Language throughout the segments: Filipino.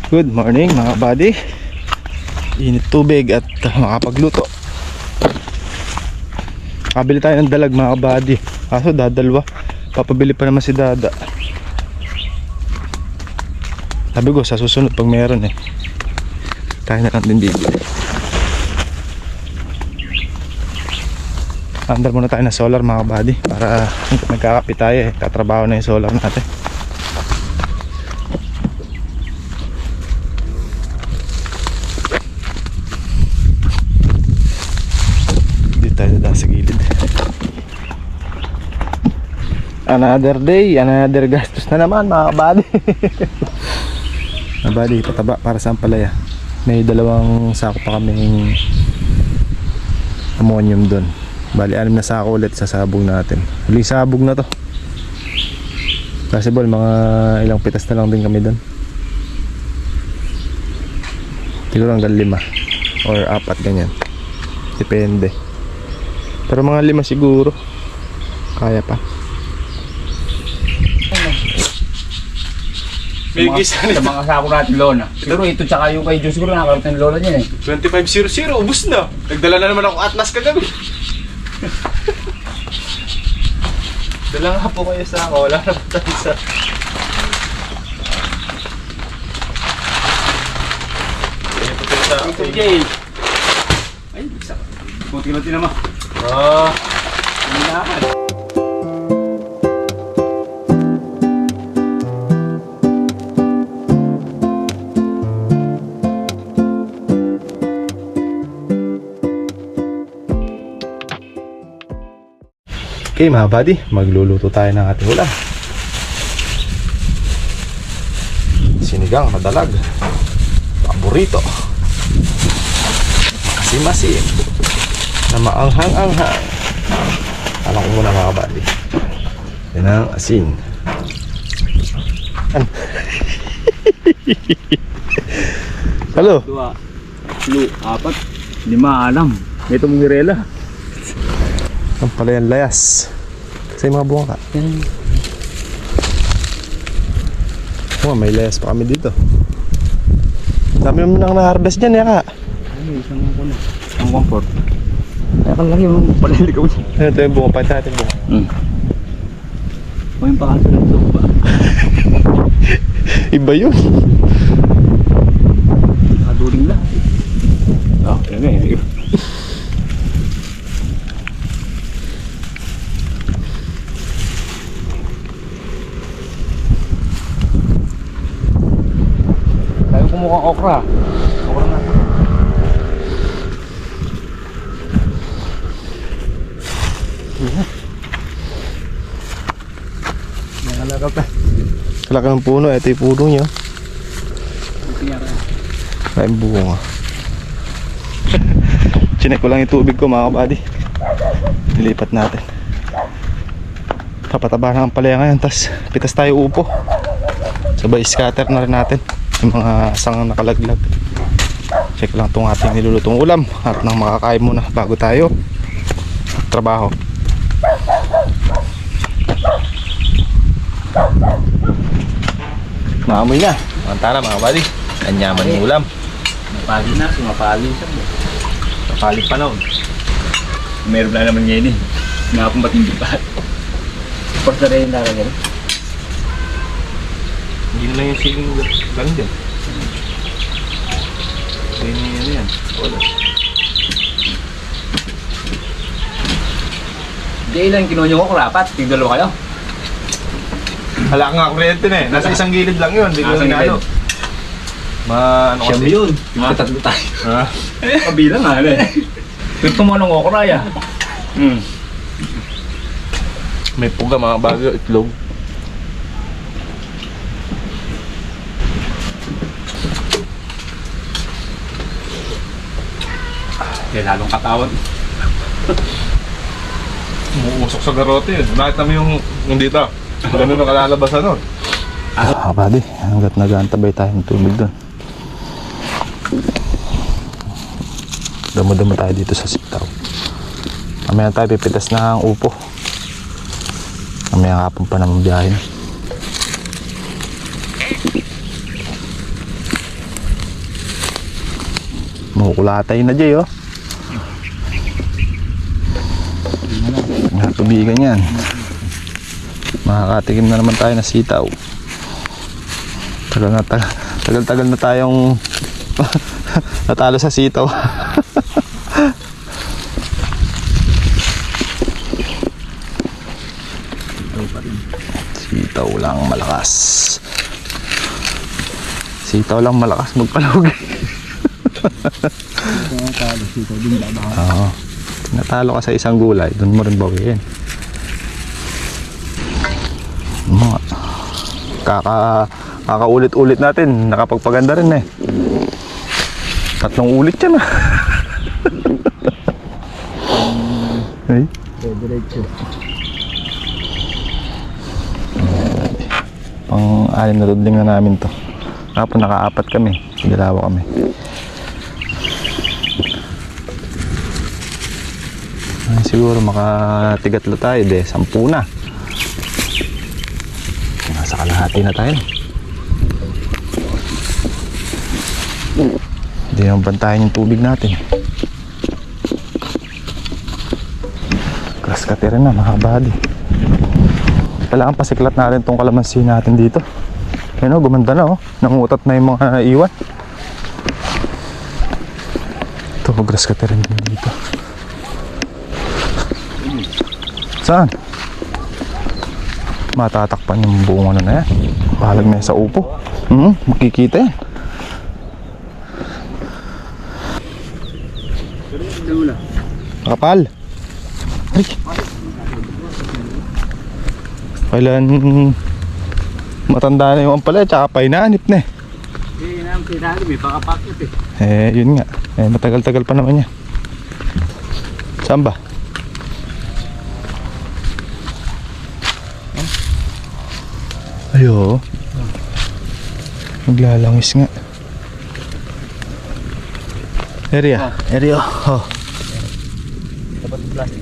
Good morning mga buddy. Init tubig at makapagluto. Kabili tayo ng dalag mga buddy. Kaso dadalwa. Papabili pa naman si Dada. Sabi ko sa susunod pag meron tayo na lang din bibili. Andar muna tayo ng solar mga buddy. Para nagkakapi tayo tatrabaho na yung solar natin. Tayo sa gilid. Another day, another gastos na naman mga kabady. Mga kabady, pataba para sa ampalaya. May dalawang sako pa kaming ammonium doon. Bali 6 na sako ulit sa sabog natin. Huling sabog na to. Possible mga ilang pitas na lang din kami doon. Siguro hanggang 5 or 4 ganyan. Depende. Pero mga 5 siguro kaya pa. Sa mga sako natin lola. Siguro ito tsaka yung kay Diyos siguro nakakarating ng lola niya 2500 ubus na. Nagdala na naman ako Atlas kagabi. Dala nga po kayo sa ako. Wala na po tayo sa ito Jay. Ay, bisa. Kunti-kunti naman. Hinahan. Okay mga buddy, magluluto tayo ng ating ulam. Sinigang na dalag. Paborito. Makasimasim. Na maanghang-anghang. Alam ko muna mga buddy. Yan ang asin. Hello? 2, 4, 5, 6. Ito mong hirela. Ang pala yan, layas. Kasi mga bunga ka. May layas pa kami dito. Dami naman nang na-harvest dyan, ka. Isang kuno. Ang comfort. Kaya lang yung paliligaw niya. Ito yung bunga pa natin bunga. O yung pakasa ng sopa. Iba yun. Kaduling lang. Yun. Tayo kumukhang okra. Okra na. Nangalaga pa. Kalaki ng puno, ito yung puno nyo. Ay bunga. Chinek ko lang yung tubig ko mga kabady. Nilipat natin. Kapataba na ang palaya ngayon. Tas pitas tayo upo. Sabay scatter na rin natin yung mga sangang nakalaglag. Check lang itong ating nilulutong ulam. At nang makakain muna bago tayo trabaho. Maamoy na. Mantara mga buddy. Anyaman yung ulam. Mapali na, sumapali siya. Kapalik pa noon. Meron na naman ngayon Nakapong matindi pa. Porta rin na rin. Hindi na lang yung siling lang din. Hindi yan. Wala. Hindi ilang kinuha nyo ko rapat. Tigdalo kayo. Hala nga kuryente na Nasa isang gilid lang yun. Hindi ko ano. Ano Siya kasi? yun. Tatlo tayo. Ha? Kabilang nga Ito mo nung okra ya. May puga mga bagyo, itlog. Kaya lalong katawan. Umuusok sa garote yun. Nakita mo yung dito. Ganun ang kalalabasan nun. Buddy, hanggat nag-aantabay tayo ng tubig doon. Damo-damo tayo dito sa sitaw. Mamaya tayo pipitas ng upo. Mamaya hapon pa naman biyahin. Makukulatay na Jay, oh. Natubigan yan. Makakatikim na naman tayo na sitaw. Tagal na tayong natalo sa sitaw. Sitaw lang malakas. Sitaw lang malakas magpalugi. Oo. Natalo ka sa isang gulay, doon mo rin bawiin. Mga kakaulit-ulit natin, nakapagpaganda rin eh. 3 ulit yan ah. Ay. Diretso. Pang-anim na tudling na namin to. Kapag naka-4 kami, 2 kami. Ay, siguro makatigatlo tayo, 10 na. Nasa kalahati na tayo. Hindi naman bantayan yung tubig natin. Grass cutter na mga kabady. Kailangan pasiklat natin tong kalamansi natin dito. Ayun o, gumanda na o. Nangutat na yung mga iwan. Ito, grass cutter din dito. Saan? Matatakpan yung buong ano na yan. Bahalag na yan sa upo. Makikita yan. Kapal. Ay. Kailan matanda na yung ampalaya, tsaka pa inaanip na eh. Eh, naman pinali, may pakapakit eh. Eh, yun nga. Eh, matagal-tagal pa naman yan. Saan ba? Ayo. Maglalangis nga. Area. Oh. Dapat yung plastic.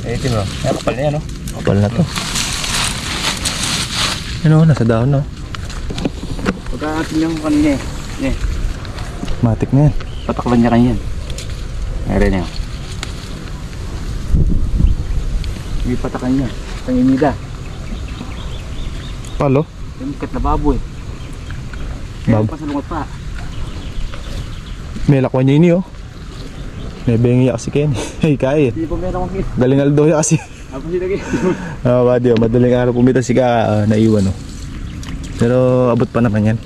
Eh, ito mo. Ay, kapal na yan, no? Kapal na to. Ano, nasa dahon no? Pagkakatin niya mo kanina eh. Eh, Matik na yan. pataklan niya kanyan. Meron niya. May patakan niya. Tanginida. Palo? Yung kat na baboy. Meron pa sa lungat pa. May lakwan niya ini oh. May bengi kasi Ken. Hey, kaya. Hindi pa meron kong kit. Galing Aldo ya kasi. Tapos hindi lagi. Badi, madaling araw pumita si ka naiwan oh. Pero abot pa naman yan.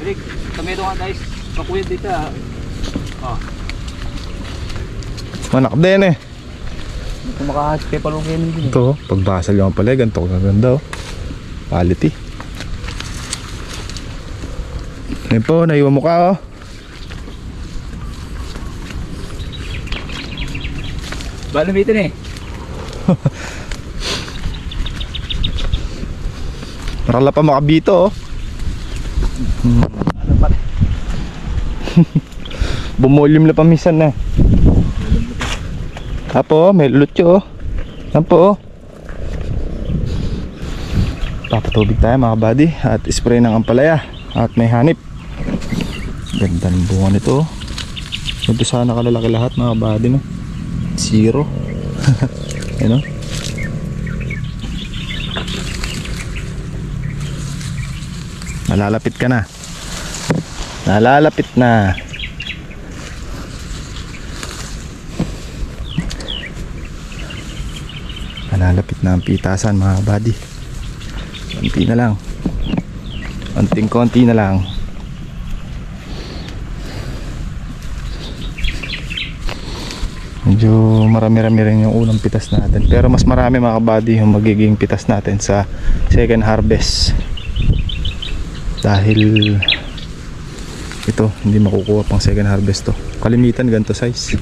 Rick, tomato nga guys. Kakuyad dito ah. Oh. Manak din eh. Hindi ko makahats kay palungkin din eh. Ito, pagbasal yung pala, ganito kaganda oh. Quality. Ngayon po, naiwan mo ka oh. Bala bitin eh. Marala pa makabito oh. Ano pa? Bumulim na pamisan na. Apo, may lutyo oh. Yan po oh. Papatubig tayo mga buddy. At spray ng ampalaya. At may hanip. Ganda ng bunga nito oh. Ito sana kalalaki lahat mga buddy no. 0. Ano? Nalalapit ka na. Nalalapit na. Nalalapit na ang pitasan mga buddy. Konti na lang. Konting-konti na lang. Medyo marami-rami rin yung unang pitas natin. Pero mas marami mga kabady yung magiging pitas natin sa second harvest. Dahil ito, hindi makukuha pang second harvest to. Kalimitan ganito size.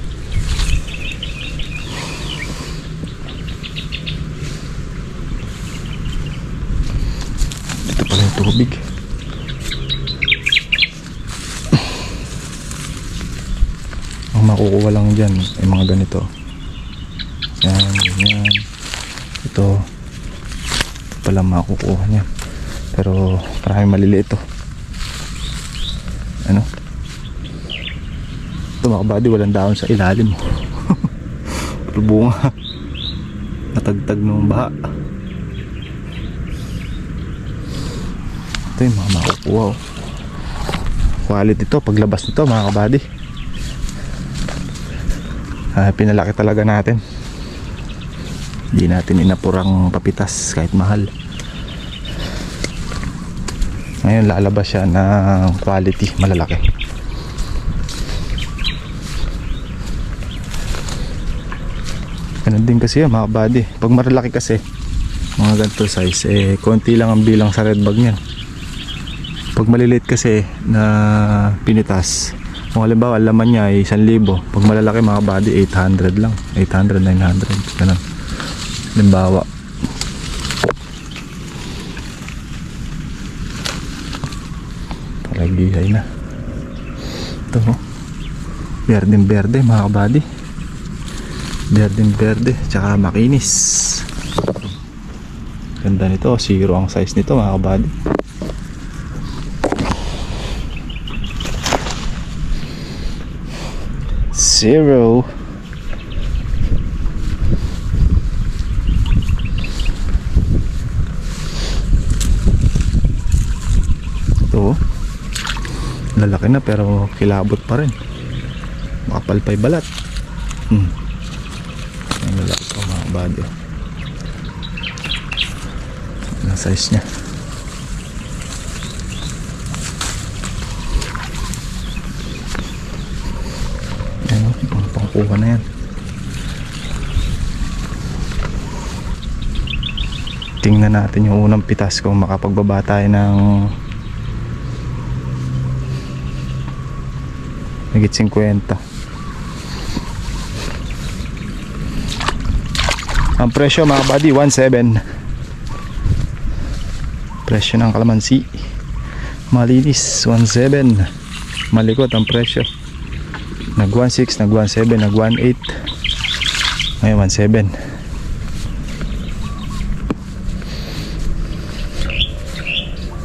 Dito pala yung tubig. Ang makukuha lang dyan ay mga ganito. Yan, yan. Ito pala makukuha niya. Pero maraming maliliit to. Ano? Ito mga kabady, walang dahon sa ilalim. Puro bunga. Natagtag ng baha. Ito yung mga makukuha. Quality ito paglabas nito mga kabady. Pinalaki talaga natin. Hindi natin inapurang papitas kahit mahal. Ngayon lalabas siya ng quality, malalaki. Ganun din kasi yan mga kabady. Pag malalaki kasi mga ganito size, konti lang ang bilang sa red bag niyan. Pag maliliit kasi na pinitas, kung halimbawa laman niya ay 1,000, pag malalaki mga kabady 800 lang, 800, 900 ganun. Halimbawa talagihay na ito, berdeng berde mga kabady, berdeng berde tsaka makinis. Ganda nito, 0 ang size nito mga kabady. Zero. Ito lalaki na pero kilabot pa rin, makapalpay balat. Ang lalaki pa mga kabady. Ang size nya. Pangkuha na yan. Tingnan natin yung unang pitas kung makapagbaba tayo ng higit 50. Ang presyo mga buddy 1,700. Presyo ng kalamansi malinis 1,700. Malikot ang presyo, nag 1,600, nag 1,700, nag 1,800, ngayon 1,700.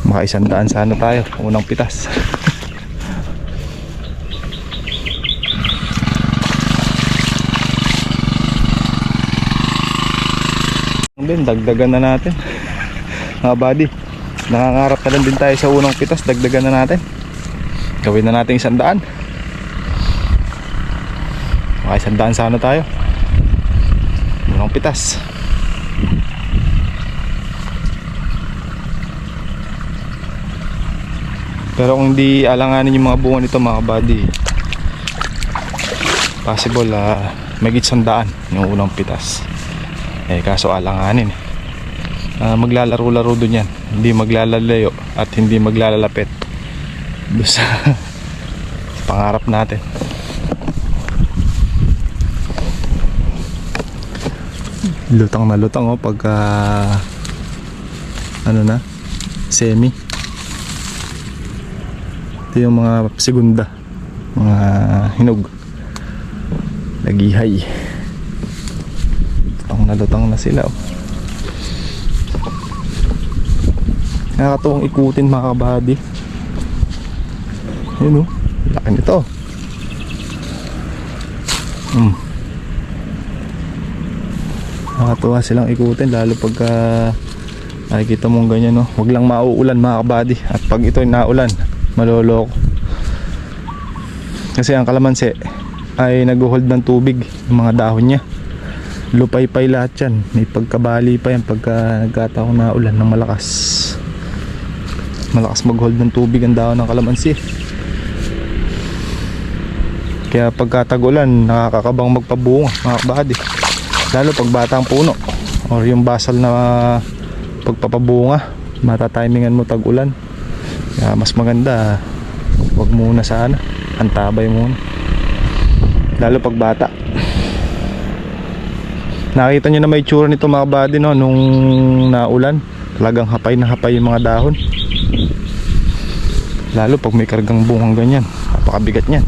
Maka 100 sana tayo unang pitas. Dagdagan na natin mga buddy, nangangarap na lang din tayo sa unang pitas. Dagdagan na natin, gawin na natin 100. Maka 100 sana tayo unang pitas. Pero kung hindi alanganin yung mga bunga nito mga buddy, possible may higit 100 yung unang pitas. Kaso alanganin, maglalaro-laro dun yan, hindi maglalalayo at hindi maglalalapit doon sa pangarap natin. Lutang na lutang pagka ano na semi. Ito yung mga segunda, mga hinog, lagihay. Lutang na sila. Nakakatuwang ikutin mga kabady. Yun laki nito. Nakakatuwa silang ikutin, lalo pagka nakikita mong ganyan Huwag lang mauulan mga kabady. At pag ito naulan, maloloko. Kasi ang kalamansi ay nag-hold ng tubig, yung mga dahon niya. Lupay-pay lahat yan, may pagkabali pa yan pagka nagkataon na ulan ng malakas mag-hold ng tubig ang dahon ng kalamansi. Kaya pagka tag-ulan nakakakabang magpabunga mga kabady, lalo pag batang puno or yung basal na pagpapabunga, matatimingan mo tag-ulan. Kaya mas maganda wag muna sana, antabay muna, lalo pag bata. Nakita nyo na may tsura nito mga kabady nung naulan, talagang hapay na hapay yung mga dahon. Lalo pag may kargang bungang ganyan, napakabigat niyan.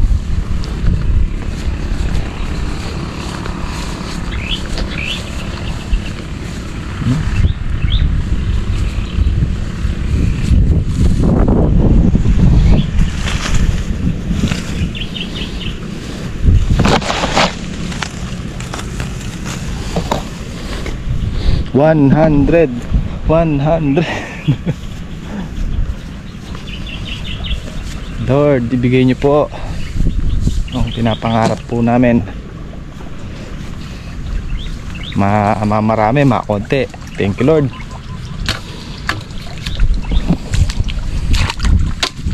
100. Lord, ibigay niyo po ang pinapangarap po namin. Marami, konti. Thank you, Lord.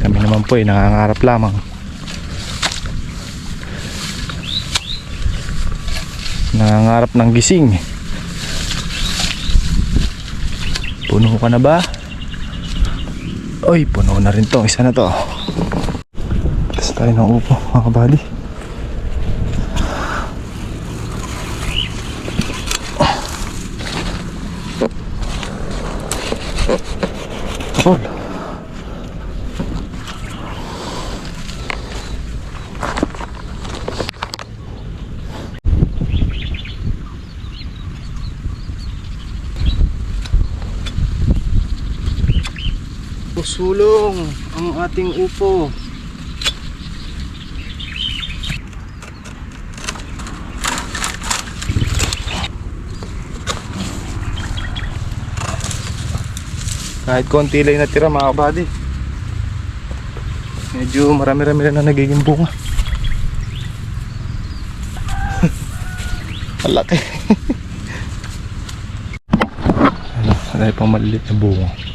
Kami naman po ay nangangarap lamang. Nangangarap ng gising. Puno ka na ba? Oy, puno na rin to. Isa na to. Tapos tayo ng upo, mga kabali. Oh. Sulong ang ating upo. Kahit konti lang natira mga kabady, medyo marami-rami na nagiging bunga. Malaki. Dahil pang malilit na bunga.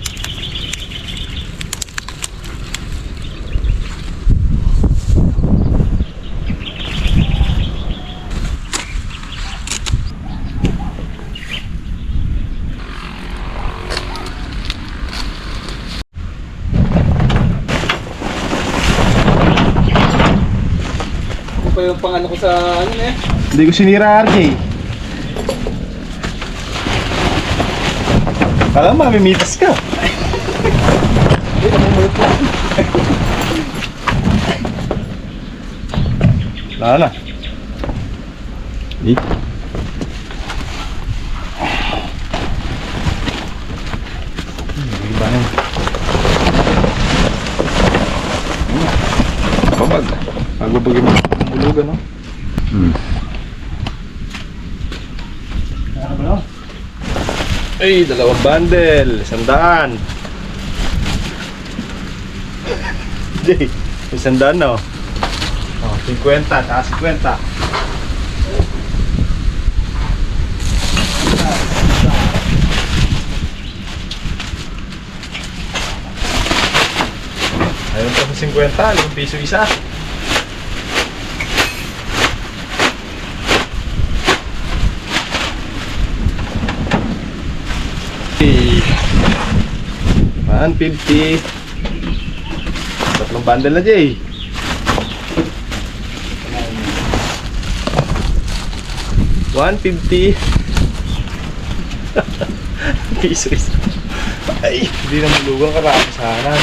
Pa yung pangano ko sa ano na eh. Hindi ko sinira, RJ. Kala mo, mamimitas ka. Hindi, namumulit lang. Wala na. Di. Iba na yun. Kapag magbabagay mo bulugan, no? Ano ba, no? Ay, dalawang bundle, 100. Jay, 100 no? Oh, 50, saka 50. Ayun pa sa 50, 5 piso isa. $150. Tatlong bundle na, Jay. $150. Piso isa. Ay, hindi na malugang, karami sana.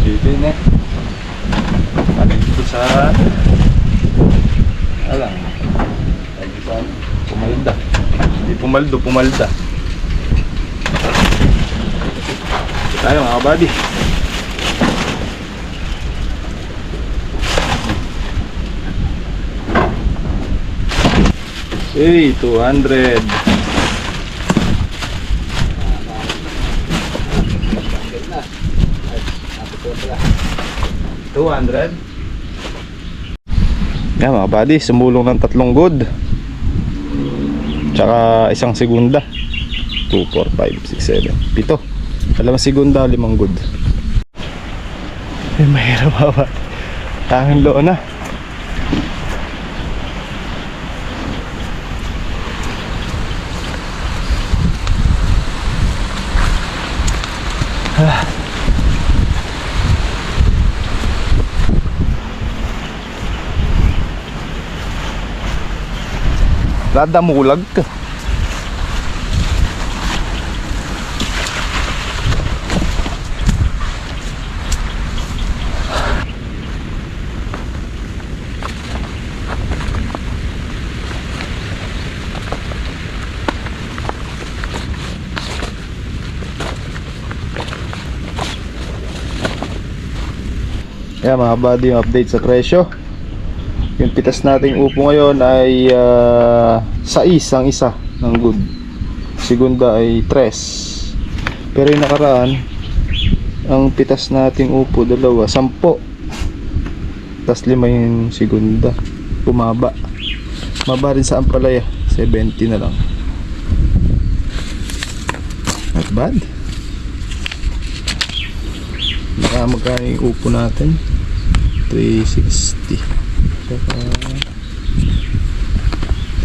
Sipin eh. Paling dito sa alang. Lagi sa pumalda. Hindi pumalda. Tayo mga kabady. Hey, 200. Yan mga kabady, sumulong ng 3 good. Tsaka isang segunda. 2, 4, 5, 6, 7, 7. 2 segunda, 5 good. Ay, mahirap ba? Tanging loo na. Dadamulag ka. Yan mga buddy, yung update sa presyo. Yung pitas nating upo ngayon ay 6 ang isa ng good. Segunda ay 3. Pero yung nakaraan, ang pitas nating upo 2, 10. Tas 5 yung segunda. Bumaba. Maba rin sa ampalaya, 70 na lang. Not bad. Baka magkano yung upo natin? 360. Saka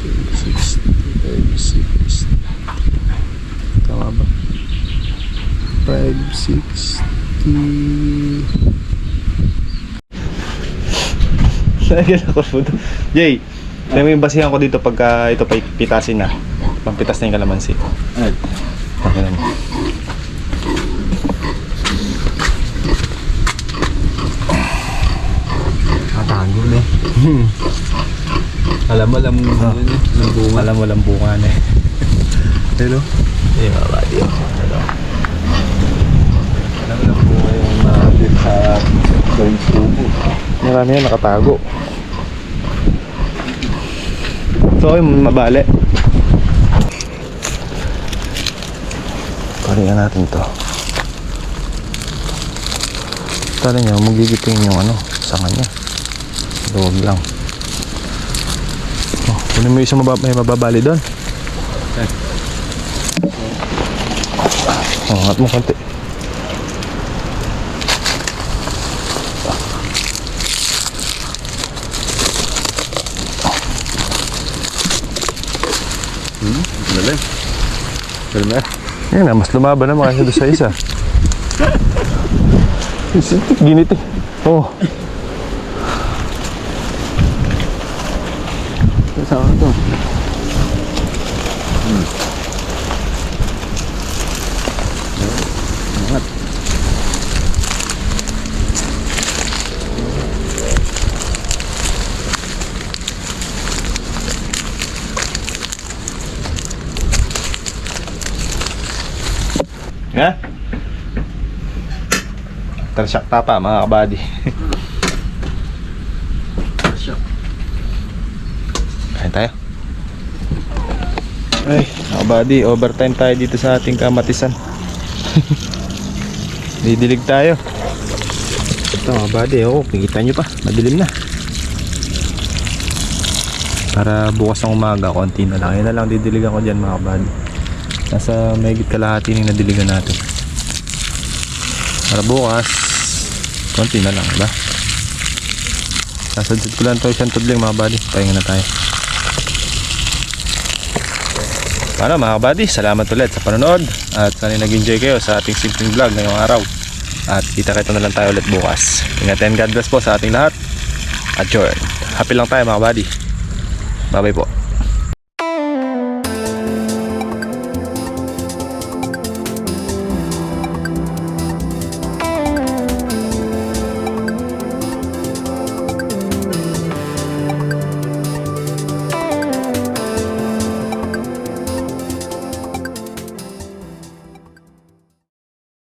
360, 560. Tama ba? 560. Nagyan ako po. Jay, alam mo yung basihan ko dito pagka ito pa pitasin na. Pampitas na yung kalamansi. Ay. Pakailan mo. Katago na eh. Alam mo lang bunga. Alam mo lang bunga na eh. Hello? Eh, mabadi yun. Alam mo lang bunga yung natin sa gawing tubo. Marami yan nakatago. So, yung mabali. Paringan natin to. Tala nyo, magigiting yung sanga niya. Luwag lang. Oh, kunin mo yung isang may mababali doon. Oh, angat mo konti. Galing. Galing na. Yan na, mas lumaban naman kasi doon sa isa. Ginit eh. Oh. Saan ito? Angat. Nga? Tersyak tapa mga kabady. Kain tayo. Ay, mga kabady, overtime tayo dito sa ating kamatisan. Didilig tayo. Ito mga kabady, kikita nyo pa, madilim na. Para bukas ng umaga, konti na lang. Yan na lang didiligan ko dyan mga kabady. Nasa mahigit kalahati ng nadiligan natin. Para bukas, konti na lang, diba? Sasadsid ko lang ito isang tudling mga buddy. Pahinga na tayo. Paano mga buddy, salamat ulit sa panonood. At sana nag-enjoy kayo sa ating simpleng vlog ngayong araw. At kita-kita na lang tayo ulit bukas. Ingat and God bless po sa ating lahat. At yun, happy lang tayo mga buddy. Bye bye po.